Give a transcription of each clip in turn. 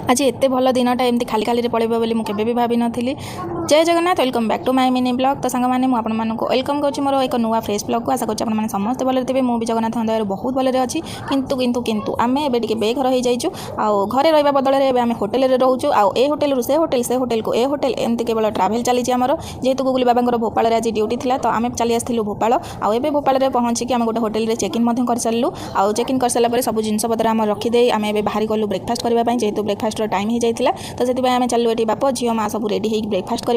आज एत भल दिन एमती खाली खाली पड़ेगा बोली मुझे भी भाभी नी। Jai Jagannath, welcome back to my mini blog. तो सांग मैंने आपको वेलकम करुँच मोर एक नुआ फ्रेश ब्लॉग को। आशा करें समस्त भले थे, मुझे जगन्नाथ दयार बहुत भले अच्छी। किंतु किंतु किंतु आम ए बेघर हो जाइए आउ घरे रहा बदल में आम होटेल रोचु ए होटेल से होटेल को ए होटेल एमती केवल ट्राभेल चली आमर। जेहेतु गुगुली बाबा भोपाल आज ड्यूटी थी तो आम चली आसलु भोपाल आउ भोपाल में पहुँचिक आम गोटे होटेल चेक इन कर सारू। आउ चेक इन कर सारापर सब जिनस पतर आम रखिदे आम ए बाहर गलु ब्रेकफास्ट करने जेहेतु ब्रेकफास्ट टाइम हो जाता तो से आम चलू ये बाप झील माँ सब रेडी हो ब्रेकफास्ट करने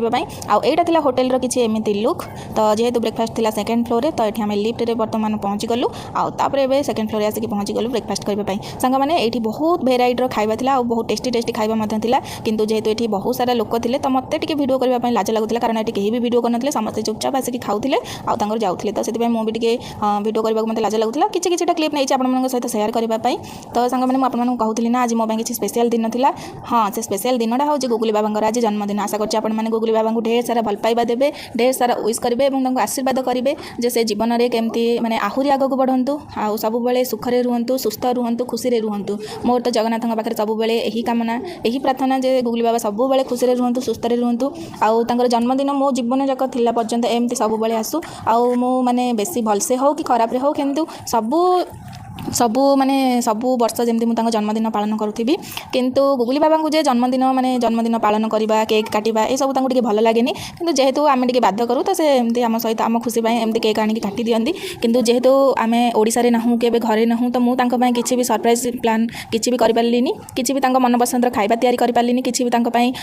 आईटा होटेल किसी एमती लुक। तो जेहेतु ब्रेकफास्ट थी सेकेंड फ्लोर तो ये आम लिफ्ट बर्तमान पहुँची गलु आउे सेकेंड फ्लोर आसिक पहुँची गलु ब्रेकफास्ट करने सांग मैंने ये बहुत भेराइटर खाଇବା था बहुत टेस्टी टेस्टी खाଇବା किंतु जेहेतु ये बहुत सारा लोक थे तो मत भिडियो करने लाज लगुला कारण ये कहीं भी भिडियो करते समस्त चुपचाप आसिक खाऊले आउर जाऊे तो से मुझे भिडियो करने को मतलब लाज लगुला किसी क्लिप नहीं आप सहित सेयार करने। तो सांग मैंने आपको कहूली ना आज मो किसी स्पेशल दिन था। हाँ से स्पेशल दिनटा हूँ गुगुली बाबा आज जन्मदिन। आशा करते गुगुली बाबा को ढेर सारा भल पाइबा देवे ढेर सारा विश करेंगे और आशीर्वाद करेंगे जे से जीवन में केमती माने आहुरी आग को बढ़ंतु आउ सब बेले सुखरे रुहंतु सुस्थ रुहंतु खुशी रे रुहंतु। मोर तो जगन्नाथ पाखे सब बेले यही कामना यही प्रार्थना जे गुगुली बाबा सब बेले खुशी रे रुहंतु सुस्थ रे रुहंतु आउ तांकर जन्मदिन मो जीवन जाक थिला पर्यंत एमती सब बेले आसु आउ मो माने बेसी भलसे हो कि खराब रे हो किंतु सबू माने सबू वर्ष जमी मुझे जन्मदिन पालन करुँगी। किंतु गुगुली बाबा को जे जन्मदिन माने जन्मदिन पालन करवा केक काटिबा ए सब तांको भल लगे किंतु जेहेतु आम बाध्य करूँ तो से एमती आम सहित आम खुशी एमती केक आनिक काटी दियंती। किंतु जेहेतु आम ओडिशा रे नहूँ के घरे नहूँ तो मुझे किसी भी सरप्राइज प्लान किसी भी करें किसी भी मन पसंद खाଇବା तैयारी करें किसी भी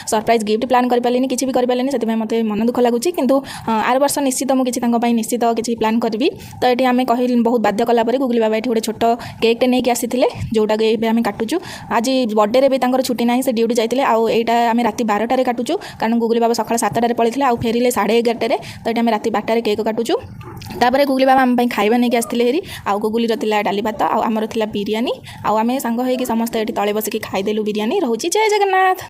सरप्राइज गिफ्ट प्लान करें किसी भी करें से मत मन दुख लगुच। किंतु आर वर्ष निश्चित मुझे निश्चित किसी प्लान करी। तो ये आम कह बहुत बाध्य कलापर गुगुली बाबा ये गोटे छोट केकटे नहीं आसी जोटा कि आम काटुचु आज बर्थडे भी छुट्टी ना से ड्यूटी जाते आईटा आम राति 12टार काटुचु कारण गुगुली बाबा सकाल 7टार पड़े आउ फेरिले 11:30 तो ये आम राति 12टार केक काटुचु। तापर गुगुली बाबा आम खाଇବା नहीं आसते हेरी आउ गुगुलीर थिला डाली भात आमर थिला बिरियानी आउ आम सांग होइकी समस्त ये तले बसिकी खाईदेलु बिरियानी। रोची जय जगन्नाथ।